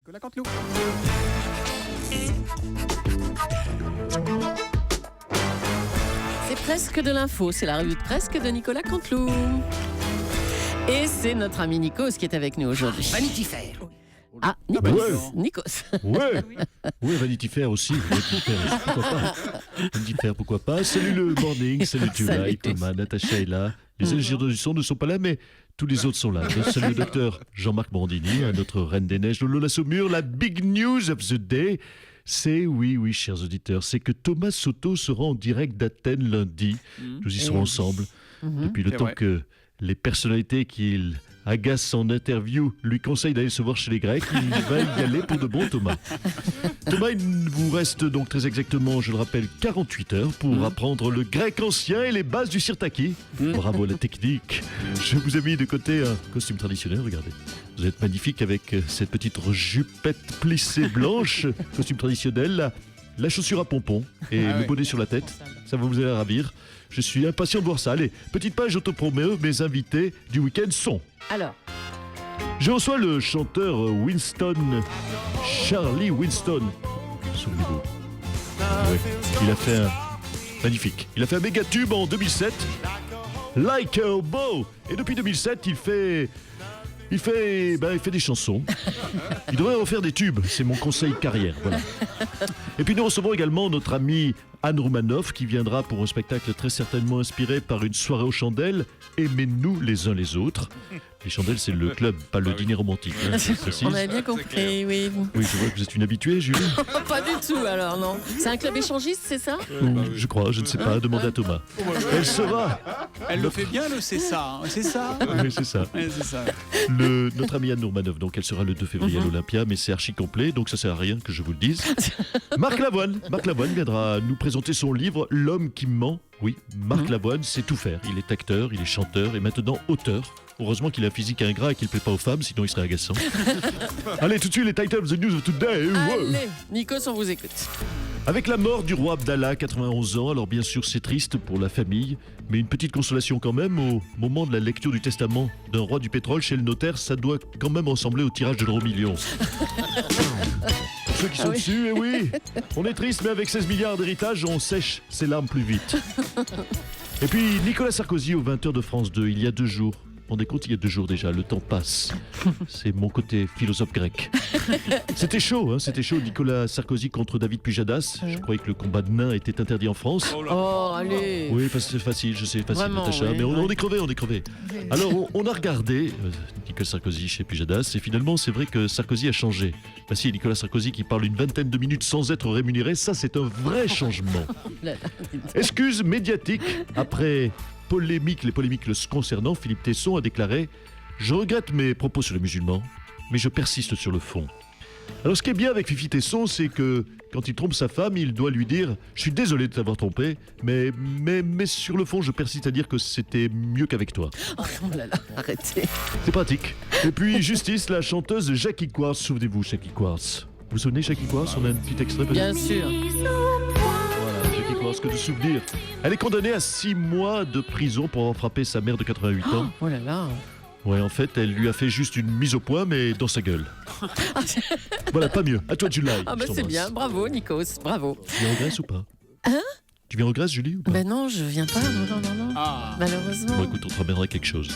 Nicolas Canteloup. C'est presque de l'info, c'est la revue de presque de Nicolas Canteloup. Et c'est notre ami Nikos qui est avec nous aujourd'hui. Vanity Fair. Ah, Nikos. Ouais. Nikos. Ouais, ouais, Vanity Fair aussi. Vanity Fair, pourquoi pas. Vanity Fair, pourquoi pas. Salut le morning, salut Julia, Salut. Thomas, Natacha est là. Les ingénieurs du son ne sont pas là, mais tous les autres sont là. Salut le docteur Jean-Marc Brandini, notre reine des neiges, Lola Saumur. La big news of the day, c'est, oui, chers auditeurs, c'est que Thomas Soto sera en direct d'Athènes lundi. Nous y serons ensemble. Depuis le C'est temps vrai. que les personnalités qu'il agace en interview lui conseillent d'aller se voir chez les Grecs, il va y aller pour de bon, Thomas. Thomas, il vous reste donc très exactement, je le rappelle, 48 heures pour apprendre le grec ancien et les bases du sirtaki. Bravo la technique. Je vous ai mis de côté un costume traditionnel, regardez. Vous êtes magnifique avec cette petite jupette plissée blanche, costume traditionnel, la chaussure à pompons et Ah le ouais. bonnet sur la tête. Ça va vous aller ravir. Je suis impatient de voir ça. Allez, petite page autopromo, mes invités du week-end sont... Alors, Je reçois le chanteur Winston, Charlie Winston. Souvenez-vous. Oui, il a fait un... Magnifique. Il a fait un méga tube en 2007. Like a Bow. Et depuis 2007, il fait des chansons. Il devrait refaire des tubes. C'est mon conseil carrière. Voilà. Et puis nous recevons également notre amie Anne Roumanoff qui viendra pour un spectacle très certainement inspiré par une soirée aux chandelles. Aimez-nous les uns les autres. Les chandelles, c'est le club, pas le dîner romantique. Hein, je précise. on avait bien compris, oui. Oui, je vois que vous êtes une habituée, Julie. Pas du tout alors, non. C'est un club échangiste, c'est ça? Je crois, je ne sais pas. Demandez à Thomas. Elle sera. Elle le fait bien, le c'est ça. C'est ça. Oui, c'est ça. Ouais, c'est ça. Notre amie Anne Roumanoff, donc elle sera le 2 février à l'Olympia, mais c'est archi complet, donc ça sert à rien que je vous le dise. Marc Lavoine viendra nous présenter son livre L'homme qui ment. Oui, Marc Lavoine sait tout faire. Il est acteur, il est chanteur et maintenant auteur. Heureusement qu'il a un physique ingrat et qu'il ne plaît pas aux femmes, sinon il serait agaçant. Allez, tout de suite, les titles of the news of today. Wow. Allez, Nikos, on vous écoute. Avec la mort du roi Abdallah, 91 ans, alors bien sûr c'est triste pour la famille, mais une petite consolation quand même, au moment de la lecture du testament d'un roi du pétrole chez le notaire, ça doit quand même ressembler au tirage de l'euro-million. Pour ceux qui sont Ah oui. dessus, eh oui, on est triste, mais avec 16 milliards d'héritage, on sèche ses larmes plus vite. Et puis Nicolas Sarkozy au 20h de France 2, il y a 2 jours. Vous vous rendez compte, il y a 2 jours déjà, le temps passe. C'est mon côté philosophe grec. C'était chaud, Nicolas Sarkozy contre David Pujadas. Je croyais que le combat de nains était interdit en France. Oh, allez. Oui, parce que c'est facile, je sais, facile, Vraiment, Natacha, oui, mais on ouais. est crevé. Alors, on a regardé Nicolas Sarkozy chez Pujadas, et finalement, c'est vrai que Sarkozy a changé. Bah si, Nicolas Sarkozy qui parle une vingtaine de minutes sans être rémunéré, ça, c'est un vrai changement. Là, là. Excuse médiatique après les polémiques le concernant, Philippe Tesson a déclaré « Je regrette mes propos sur les musulmans, mais je persiste sur le fond ». Alors ce qui est bien avec Fifi Tesson, c'est que quand il trompe sa femme, il doit lui dire « Je suis désolé de t'avoir trompé, mais sur le fond, je persiste à dire que c'était mieux qu'avec toi Oh là là, arrêtez. ». C'est pratique. Et puis Justice, la chanteuse Jackie Quartz, souvenez-vous Jackie Quartz. Vous vous souvenez Jackie Quartz? On a un petit extrait peut-être. Bien sûr. Voilà, Jackie Quartz, que de souvenirs. Elle est condamnée à 6 mois de prison pour avoir frappé sa mère de 88 ans. Oh là là. Ouais, en fait, elle lui a fait juste une mise au point, mais dans sa gueule. Voilà, pas mieux. À toi, Julie. Ah bah c'est bien, bravo Nikos, bravo. Tu viens en Grèce ou pas? Hein? Tu viens en Grèce, Julie, ou pas? Ben non, je viens pas, non. Ah. Malheureusement. Bon, écoute, on te ramènera quelque chose.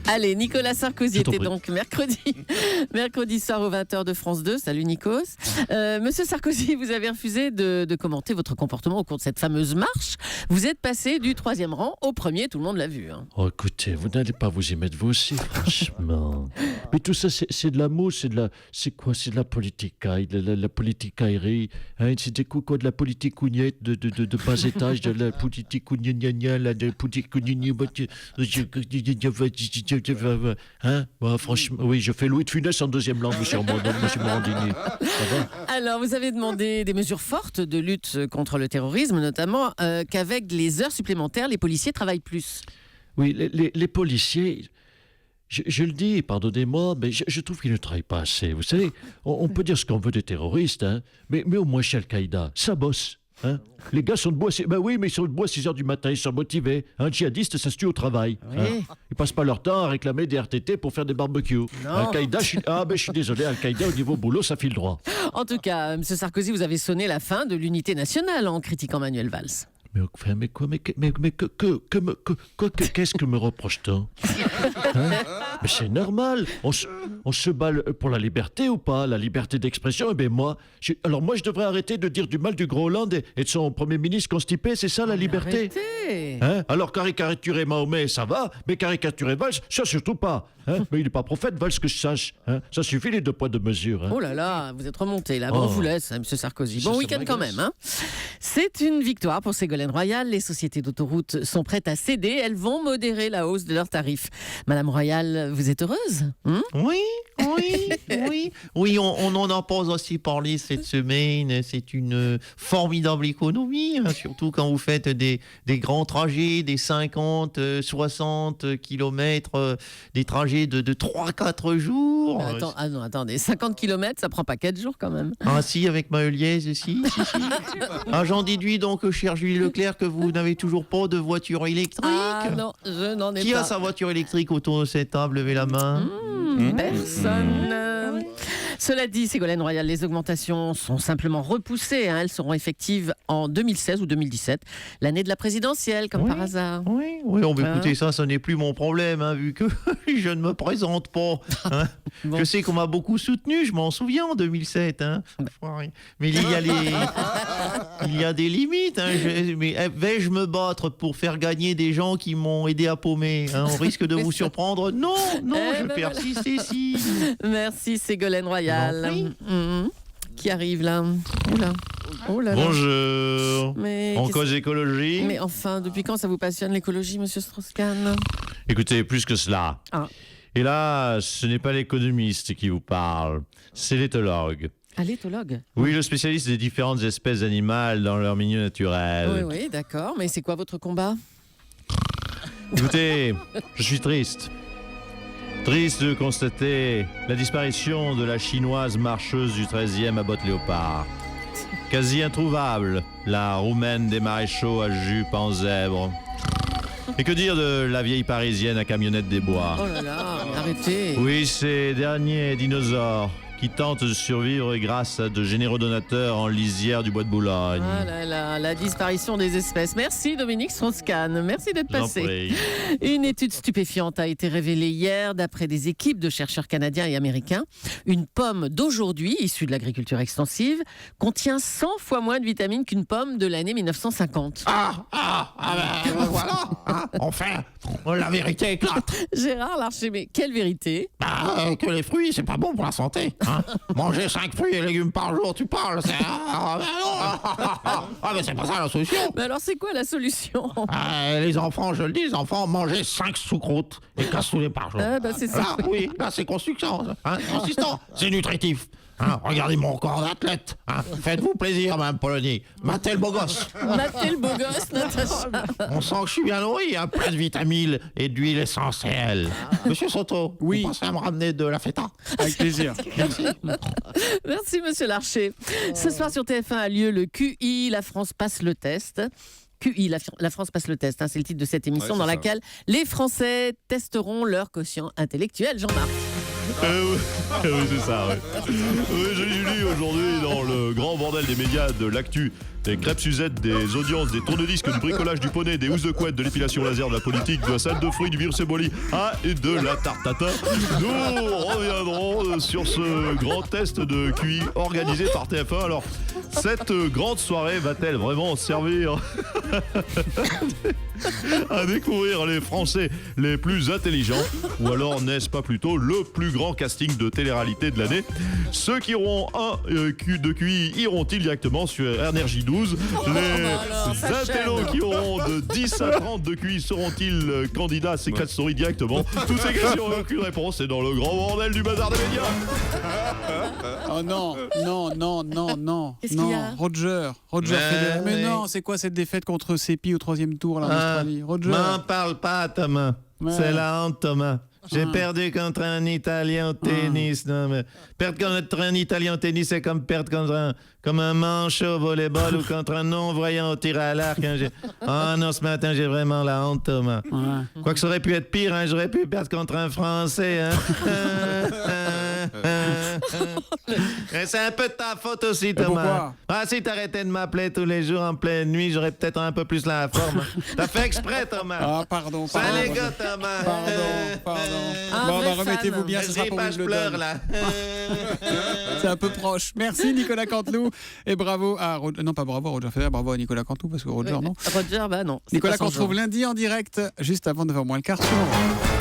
Allez, Nicolas Sarkozy Je t'en était prie. donc mercredi soir aux 20h de France 2. Salut Nikos. Monsieur Sarkozy, vous avez refusé de commenter votre comportement au cours de cette fameuse marche. Vous êtes passé du 3e rang au premier, tout le monde l'a vu. Hein. Oh, écoutez, vous n'allez pas vous y mettre vous aussi, franchement. Mais tout ça, c'est de l'amour, c'est de la politique, la politicaillerie. Hein, c'est des coups, quoi, de la politique cougnette, de bas étage, de la politique cougnagna, la de politique hein, ouais, franchement, oui, je fais Louis de Funès en 2e langue, monsieur Morandini. Ça va? Alors, vous avez demandé des mesures fortes de lutte contre le terrorisme, notamment qu'avec les heures supplémentaires, les policiers travaillent plus. Oui, les policiers, je le dis, pardonnez-moi, mais je trouve qu'ils ne travaillent pas assez. Vous savez, on peut dire ce qu'on veut des terroristes, hein, mais au moins chez Al-Qaïda, ça bosse. Hein, les gars sont debout oui, mais ils sont debout à 6h du matin, ils sont motivés. Un djihadiste, ça se tue au travail. Oui. Hein. Ils passent pas leur temps à réclamer des RTT pour faire des barbecues. Al-Qaïda, je suis désolé, Al-Qaïda, au niveau boulot, ça file droit. En tout cas, M. Sarkozy, vous avez sonné la fin de l'unité nationale en critiquant Manuel Valls. Qu'est-ce que me reproche-t-on? Mais c'est normal. On se bat pour la liberté ou pas? La liberté d'expression? Eh bien moi, je devrais arrêter de dire du mal du Gros Hollande et de son Premier ministre constipé, c'est ça la liberté? Arrêtez. Hein? Alors caricaturer Mahomet, ça va, mais caricaturer Valls, ça surtout pas. Hein? Mais il n'est pas prophète, Valls, que je sache. Hein? Ça suffit les 2 poids 2 mesures. Hein? Oh là là, vous êtes remonté là. Bon, on vous laisse, M. Sarkozy. Bon Ça week-end quand m'agace. même. Hein. C'est une victoire pour Ségolène Royal. Les sociétés d'autoroutes sont prêtes à céder. Elles vont modérer la hausse de leurs tarifs. Madame Royal, vous êtes heureuse? Oui, on en a pas aussi parlé cette semaine. C'est une formidable économie, hein, surtout quand vous faites des grands trajets, des 50, 60 kilomètres, des trajets de 3-4 jours. Attendez, 50 km, ça prend pas 4 jours quand même. Ah si, avec ma Eulièse, si. Ah, j'en déduis donc, cher Julie Leclerc, que vous n'avez toujours pas de voiture électrique. Ah non, je n'en ai Qui pas. a sa voiture électrique autour de cette table? Levez la main. Personne. Cela dit, Ségolène Royal, les augmentations sont simplement repoussées. Hein. Elles seront effectives en 2016 ou 2017, l'année de la présidentielle, comme par hasard. Oui, on peut écouter ça n'est plus mon problème, hein, vu que je ne me présente pas. Hein. Bon. Je sais qu'on m'a beaucoup soutenu, je m'en souviens en 2007. Hein. Mais il y a des limites. Hein. Vais-je me battre pour faire gagner des gens qui m'ont aidé à paumer? Hein. On risque de vous surprendre. Non, je persiste ici. Merci Ségolène Royal. Qui arrive là? Oula. Oh là là. Bonjour. Mais En qu'est-ce- cause écologie. Mais enfin, depuis quand ça vous passionne l'écologie, monsieur Strauss-Kahn? Écoutez, plus que cela. Ah. Et là, ce n'est pas l'économiste qui vous parle, c'est l'éthologue. Ah, l'éthologue? Oui, le spécialiste des différentes espèces animales dans leur milieu naturel. Oui, d'accord. Mais c'est quoi votre combat? Écoutez, je suis triste. Triste de constater la disparition de la chinoise marcheuse du 13e à bottes léopard. Quasi introuvable, la roumaine des maréchaux à jupe en zèbre. Et que dire de la vieille parisienne à camionnette des bois? Oh là là, mais arrêtez. Oui, ces derniers dinosaures qui tentent de survivre grâce à de généreux donateurs en lisière du bois de Boulogne. Ah là là, la disparition des espèces. Merci Dominique Strauss-Kahn. Merci d'être J'en passé. prie. Une étude stupéfiante a été révélée hier d'après des équipes de chercheurs canadiens et américains. Une pomme d'aujourd'hui, issue de l'agriculture extensive, contient 100 fois moins de vitamines qu'une pomme de l'année 1950. Voilà. Hein. Enfin, la vérité éclate. Gérard Larcher, mais quelle vérité? Que les fruits, c'est pas bon pour la santé. Hein. Manger 5 fruits et légumes par jour, tu parles, c'est... mais c'est pas ça la solution. Mais alors c'est quoi la solution? Les enfants, je le dis, les enfants, manger 5 sous-croûtes et cassoulet par jour. C'est ça. Là, oui, là, c'est construction. Hein, consistant, c'est nutritif. Hein, regardez mon corps d'athlète. Hein. Faites-vous plaisir, Mme Polony. Matez le beau gosse. Matez le beau gosse, Natacha. On sent que je suis bien nourri, hein, plein de vitamines et d'huile essentielle. Monsieur Soto, Oui. vous pensez à me ramener de la feta? Avec plaisir. Merci, monsieur Larcher. Ce soir sur TF1 a lieu le QI, la France passe le test. QI, la France passe le test, hein, c'est le titre de cette émission dans laquelle les Français testeront leur quotient intellectuel. Jean-Marc. Oui, c'est ça, ouais. Oui, Julie, aujourd'hui, dans le grand bordel des médias, de l'actu, des crêpes Suzette, des audiences, des tourne-disques, du bricolage du poney, des housses de couette, de l'épilation laser, de la politique, de la salade de fruits, du virus Ebola, et de la tartata. Nous reviendrons sur ce grand test de QI organisé par TF1. Alors, cette grande soirée va-t-elle vraiment servir à découvrir les Français les plus intelligents, ou alors n'est-ce pas plutôt le plus grand casting de télé-réalité de l'année? Ceux qui auront un de QI iront-ils directement sur NRJ12? Les intellos qui auront de 10 à 30 de QI seront-ils candidats à Secret Story directement? Toutes ces questions et aucune réponse, c'est dans le grand bordel du bazar des médias. Oh non. Qu'est-ce qu'il y a? Roger Federer. Mais non, c'est quoi cette défaite contre Seppi au 3e tour là, en Australie? Roger. M'en parle pas, Thomas. Ouais. C'est la honte, Thomas. J'ai perdu contre un Italien au tennis. Non, mais perdre contre un Italien au tennis, c'est comme perdre comme un manchot au volleyball ou contre un non-voyant au tir à l'arc. Hein. Ah non, ce matin, j'ai vraiment la honte, Thomas. Ouais. Quoique ça aurait pu être pire, hein. J'aurais pu perdre contre un Français. Hein. C'est un peu de ta faute aussi, Thomas. pourquoi? Ah, si t'arrêtais de m'appeler tous les jours en pleine nuit, j'aurais peut-être un peu plus la forme. T'as fait exprès, Thomas. Ah, pardon. Salut les gars, Thomas. Pardon. Un Bon, vrai bah, remettez-vous fan. bien, ce sera Vas-y, pour pas, je Wimbledon. pleure là. C'est un peu proche. Merci Nicolas Canteloup et bravo à Roger. Non, pas bravo à Roger Federer, bravo à Nicolas Canteloup parce que Roger, non. Roger, bah non. c'est Nicolas pas son qu'on genre. retrouve lundi en direct, juste avant 9h moins le quart sur Europe.